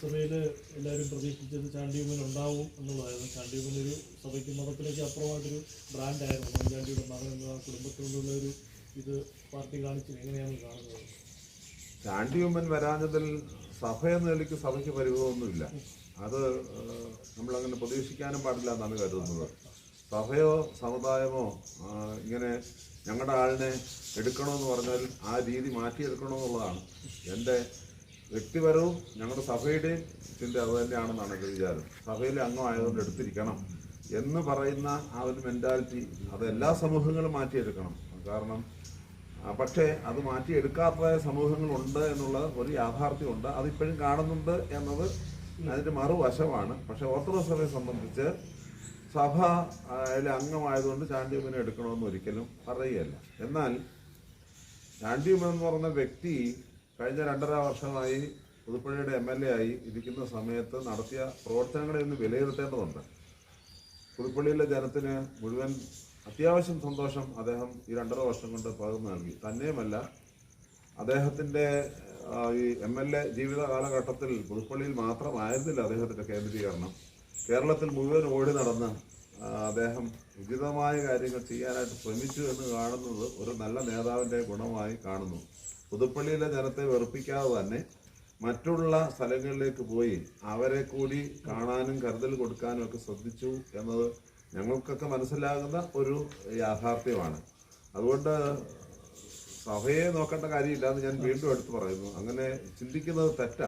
സഭയിൽ എല്ലാവരും പ്രതീക്ഷിച്ചത് ചാണ്ടിയുമ്മൻ ഉണ്ടാവും എന്നുള്ളതായിരുന്നു. ചാണ്ടിയുമ്മൻ ഒരു സഭയ്ക്ക് മതത്തിലേക്ക് അപ്പുറമായിട്ടൊരു ബ്രാൻഡായിരുന്നു. ഉമ്മൻചാണ്ടിയുടെ മകൻ എന്ന കുടുംബത്തോടുള്ള ഒരു ഇത് പാർട്ടി കാണിച്ചത് എങ്ങനെയാണ് കാണുന്നത്? ചാണ്ടിയുമ്മൻ വരാഞ്ഞതിൽ സഭ എന്ന നിലയ്ക്ക് സഭയ്ക്ക് പരിഭവമൊന്നുമില്ല. അത് നമ്മളങ്ങനെ പ്രതീക്ഷിക്കാനും പാടില്ല എന്നാണ് കരുതുന്നത്. സഭയോ സമുദായമോ ഇങ്ങനെ ഞങ്ങളുടെ ആളിനെ എടുക്കണമെന്ന് പറഞ്ഞാൽ ആ രീതി മാറ്റിയെടുക്കണമെന്നുള്ളതാണ് എൻ്റെ വ്യക്തിപരവും ഞങ്ങളുടെ സഭയുടെയും ചിന്ത അത് തന്നെയാണെന്നാണ് എൻ്റെ വിചാരം. സഭയിലെ അംഗമായതുകൊണ്ട് എടുത്തിരിക്കണം എന്ന് പറയുന്ന ആ ഒരു മെൻറ്റാലിറ്റി അത് എല്ലാ സമൂഹങ്ങളും മാറ്റിയെടുക്കണം. കാരണം പക്ഷേ അത് മാറ്റിയെടുക്കാത്ത സമൂഹങ്ങളുണ്ട് എന്നുള്ള ഒരു യാഥാർത്ഥ്യമുണ്ട്. അതിപ്പോഴും കാണുന്നുണ്ട് എന്നത് അതിൻ്റെ മറുവശമാണ്. പക്ഷേ ഓർത്തഡോക്സ് സഭയെ സംബന്ധിച്ച് സഭയിലെ അംഗമായതുകൊണ്ട് ചാണ്ടിയുമ്മനെ എടുക്കണമെന്ന് ഒരിക്കലും പറയുകയല്ല. എന്നാൽ ചാണ്ടിയുമ്മൻ എന്ന് പറഞ്ഞ വ്യക്തി കഴിഞ്ഞ 2.5 വർഷമായി പുതുപ്പള്ളിയുടെ MLA ആയി ഇരിക്കുന്ന സമയത്ത് നടത്തിയ പ്രവർത്തനങ്ങളെ ഒന്ന് വിലയിരുത്തേണ്ടതുണ്ട്. പുതുപ്പള്ളിയിലെ ജനത്തിന് മുഴുവൻ അത്യാവശ്യം സന്തോഷം അദ്ദേഹം ഈ 2.5 വർഷം കൊണ്ട് പകർന്നു നൽകി. തന്നെയുമല്ല, അദ്ദേഹത്തിൻ്റെ ഈ MLA ജീവിത കാലഘട്ടത്തിൽ പുതുപ്പള്ളിയിൽ മാത്രമായിരുന്നില്ല അദ്ദേഹത്തിൻ്റെ കേന്ദ്രീകരണം. കേരളത്തിൽ മുഴുവൻ ഓടി നടന്ന് അദ്ദേഹം ഉചിതമായ കാര്യങ്ങൾ ചെയ്യാനായിട്ട് ശ്രമിച്ചു എന്ന് കാണുന്നത് ഒരു നല്ല നേതാവിൻ്റെ ഗുണമായി കാണുന്നു. പുതുപ്പള്ളിയിലെ ജനത്തെ വെറുപ്പിക്കാതെ തന്നെ മറ്റുള്ള സ്ഥലങ്ങളിലേക്ക് പോയി അവരെ കൂടി കാണാനും കരുതൽ കൊടുക്കാനും ഒക്കെ ശ്രദ്ധിച്ചു എന്നത് ഞങ്ങൾക്കൊക്കെ മനസ്സിലാകുന്ന ഒരു യാഥാർത്ഥ്യമാണ്. അതുകൊണ്ട് സഭയെ നോക്കേണ്ട കാര്യമില്ല എന്ന് ഞാൻ വീണ്ടും എടുത്തു പറയുന്നു. അങ്ങനെ ചിന്തിക്കുന്നത് തെറ്റാണ്.